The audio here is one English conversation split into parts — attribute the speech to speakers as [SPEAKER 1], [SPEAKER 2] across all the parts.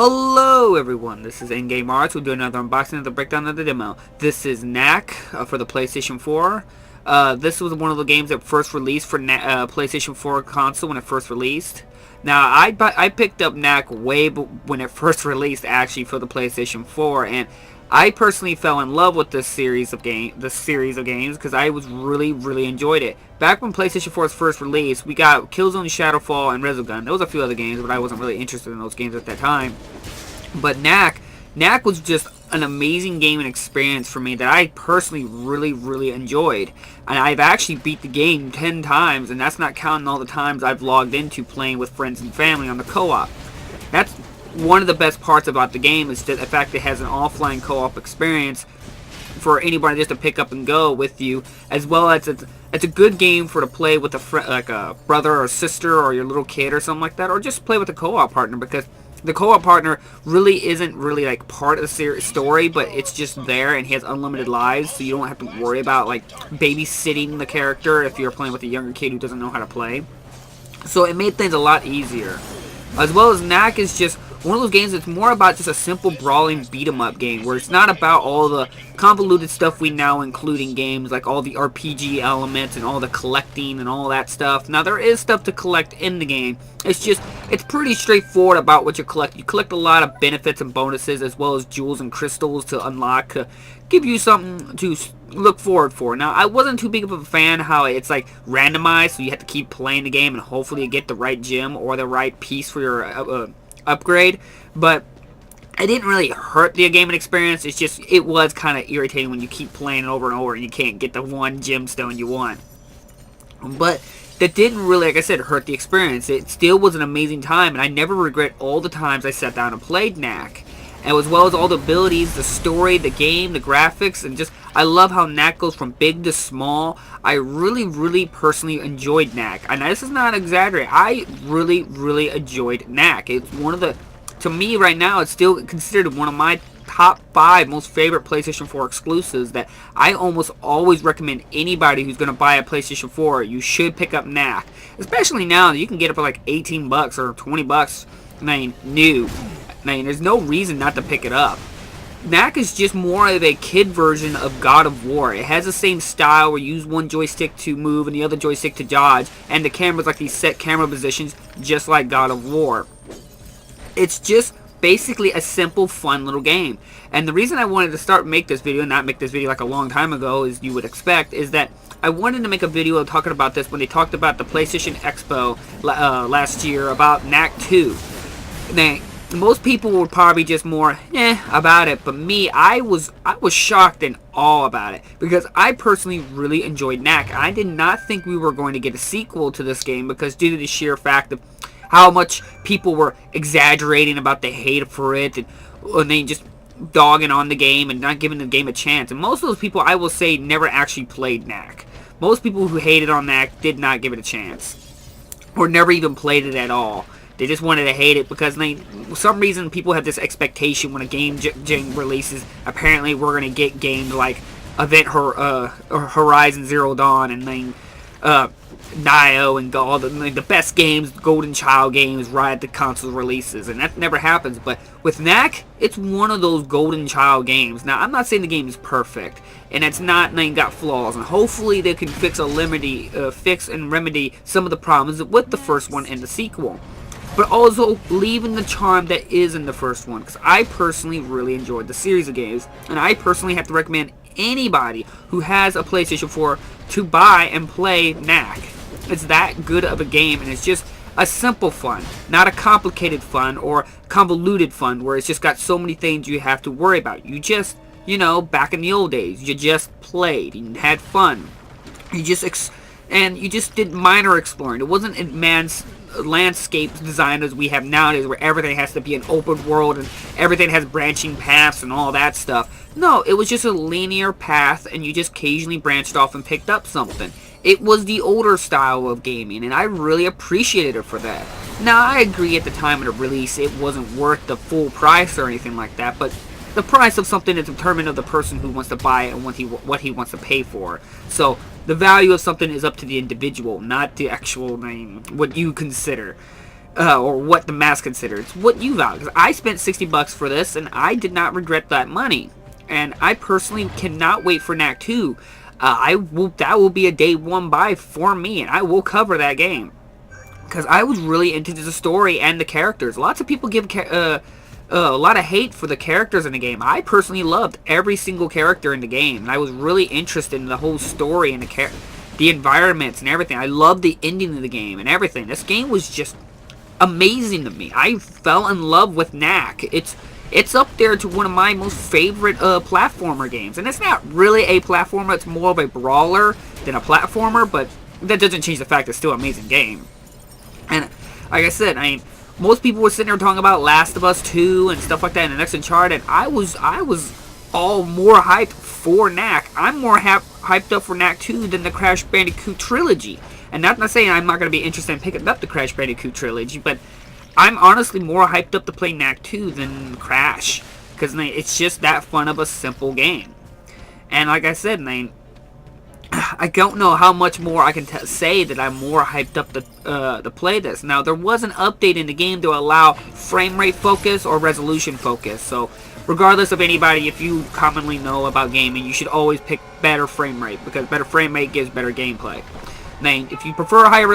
[SPEAKER 1] Hello everyone, this is In-Game Arts. We'll do another unboxing of the breakdown of the demo. This is Knack for the PlayStation 4. This was one of the games that first released for PlayStation 4 console when it first released. Now, I picked up Knack when it first released actually for the PlayStation 4, and I personally fell in love with this series of games because I really enjoyed it. Back when PlayStation 4 was first released, we got Killzone Shadowfall and Resogun. There was a few other games, but I wasn't really interested in those games at that time. But Knack was just an amazing game and experience for me that I personally really enjoyed. And I've actually beat the game 10 times, and that's not counting all the times I've logged into playing with friends and family on the co-op. That's one of the best parts about the game, is that the fact it has an offline co-op experience for anybody just to pick up and go with you, as well as it's a good game to play with like a brother or sister or your little kid or something like that, or just play with a co-op partner, because the co-op partner really isn't like part of the story, but it's just there, and he has unlimited lives, so you don't have to worry about like babysitting the character if you're playing with a younger kid who doesn't know how to play. So it made things a lot easier. As well as Knack is just one of those games that's more about just a simple brawling beat-em-up game, where it's not about all the convoluted stuff we now include in games, like all the RPG elements and all the collecting and all that stuff. Now, there is stuff to collect in the game. It's pretty straightforward about what you collect. You collect a lot of benefits and bonuses, as well as jewels and crystals to unlock, to give you something to look forward for. Now, I wasn't too big of a fan how it's like randomized, so you have to keep playing the game and hopefully you get the right gem or the right piece for your upgrade, but it didn't really hurt the gaming experience. It was kind of irritating when you keep playing it over and over and you can't get the one gemstone you want. But that didn't really, like I said, hurt the experience. It still was an amazing time, and I never regret all the times I sat down and played Knack. And as well as all the abilities, the story, the game, the graphics, and just, I love how Knack goes from big to small. I really personally enjoyed Knack. And this is not exaggerating. I really enjoyed Knack. It's one of the, to me right now, it's still considered one of my top 5 most favorite PlayStation 4 exclusives that I almost always recommend anybody who's going to buy a PlayStation 4, you should pick up Knack. Especially now, you can get it for like 18 bucks or 20 bucks, new. There's no reason not to pick it up. Knack is just more of a kid version of God of War. It has the same style where you use one joystick to move and the other joystick to dodge, and the camera's like these set camera positions, just like God of War. It's just basically a simple, fun little game. And the reason I wanted to make this video, and not make this video like a long time ago, as you would expect, is that I wanted to make a video talking about this when they talked about the PlayStation Expo last year about Knack 2. Now, most people were probably just more about it, but me, I was shocked and awe about it, because I personally really enjoyed Knack. I did not think we were going to get a sequel to this game, because due to the sheer fact of how much people were exaggerating about the hate for it, and they just dogging on the game and not giving the game a chance. And most of those people, I will say, never actually played Knack. Most people who hated on Knack did not give it a chance, or never even played it at all. They just wanted to hate it because for some reason people have this expectation when a game releases. Apparently, we're going to get games like Horizon Zero Dawn and Nioh and all the best games, Golden Child games, right at the console releases, and that never happens. But with Knack, it's one of those Golden Child games. Now, I'm not saying the game is perfect, and it's not got flaws, and hopefully they can fix and remedy some of the problems with the first one and the sequel, but also leaving the charm that is in the first one, because I personally really enjoyed the series of games, and I personally have to recommend anybody who has a PlayStation 4 to buy and play Knack. It's that good of a game, and it's just a simple fun, not a complicated fun or convoluted fun where it's just got so many things you have to worry about. You just, back in the old days, you just played and had fun. You just did minor exploring. It wasn't advanced landscape design as we have nowadays, where everything has to be an open world and everything has branching paths and all that stuff. No, it was just a linear path, and you just occasionally branched off and picked up something. It was the older style of gaming, and I really appreciated it for that. Now, I agree at the time of the release it wasn't worth the full price or anything like that, but the price of something is determined of the person who wants to buy it and what he wants to pay for. So the value of something is up to the individual, not the actual what you consider. or what the mass considers. It's what you value. Because I spent $60 for this, and I did not regret that money. And I personally cannot wait for Knack 2. That will be a day one buy for me, and I will cover that game. Because I was really into the story and the characters. Lots of people give a lot of hate for the characters in the game. I personally loved every single character in the game, and I was really interested in the whole story and the environments and everything. I loved the ending of the game and everything. This game was just amazing to me. I fell in love with Knack. It's up there to one of my most favorite platformer games. And it's not really a platformer. It's more of a brawler than a platformer. But that doesn't change the fact it's still an amazing game. And like I said, most people were sitting there talking about Last of Us 2 and stuff like that, and the next Uncharted. I was all more hyped for Knack. I'm more hyped up for Knack 2 than the Crash Bandicoot trilogy. And not saying I'm not going to be interested in picking up the Crash Bandicoot trilogy, but I'm honestly more hyped up to play Knack 2 than Crash. Because it's just that fun of a simple game. And like I said, I don't know how much more I can say that I'm more hyped up to play this. Now, there was an update in the game to allow frame rate focus or resolution focus. So, regardless of anybody, if you commonly know about gaming, you should always pick better frame rate. Because better frame rate gives better gameplay. Now, if you prefer a higher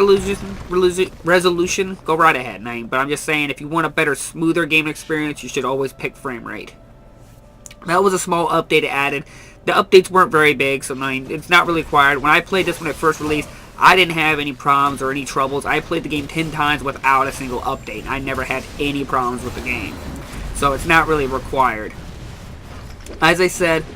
[SPEAKER 1] resolution, go right ahead. Now, but I'm just saying, if you want a better, smoother game experience, you should always pick frame rate. That was a small update it added. The updates weren't very big, so it's not really required. When I played this when it first released, I didn't have any problems or any troubles. I played the game 10 times without a single update. I never had any problems with the game. So it's not really required. As I said,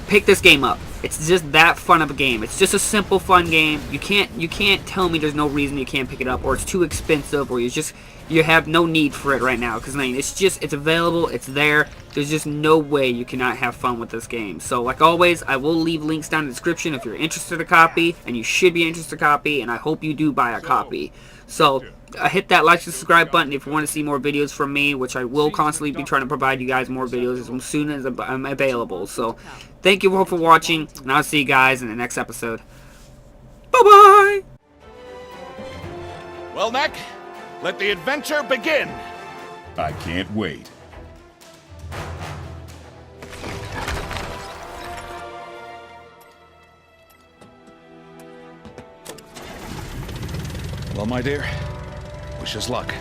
[SPEAKER 1] pick this game up. It's just that fun of a game. It's just a simple, fun game. You can't tell me there's no reason you can't pick it up, or it's too expensive, or you have no need for it right now. Because it's available, it's there. There's just no way you cannot have fun with this game. So like always, I will leave links down in the description if you're interested in a copy, and you should be interested in a copy, and I hope you do buy a copy. So hit that like and subscribe button if you want to see more videos from me, which I will constantly be trying to provide you guys more videos as soon as I'm available. So thank you all for watching, and I'll see you guys in the next episode. Bye-bye!
[SPEAKER 2] Well, Knack, let the adventure begin!
[SPEAKER 3] I can't wait.
[SPEAKER 2] Well, my dear, wish us luck.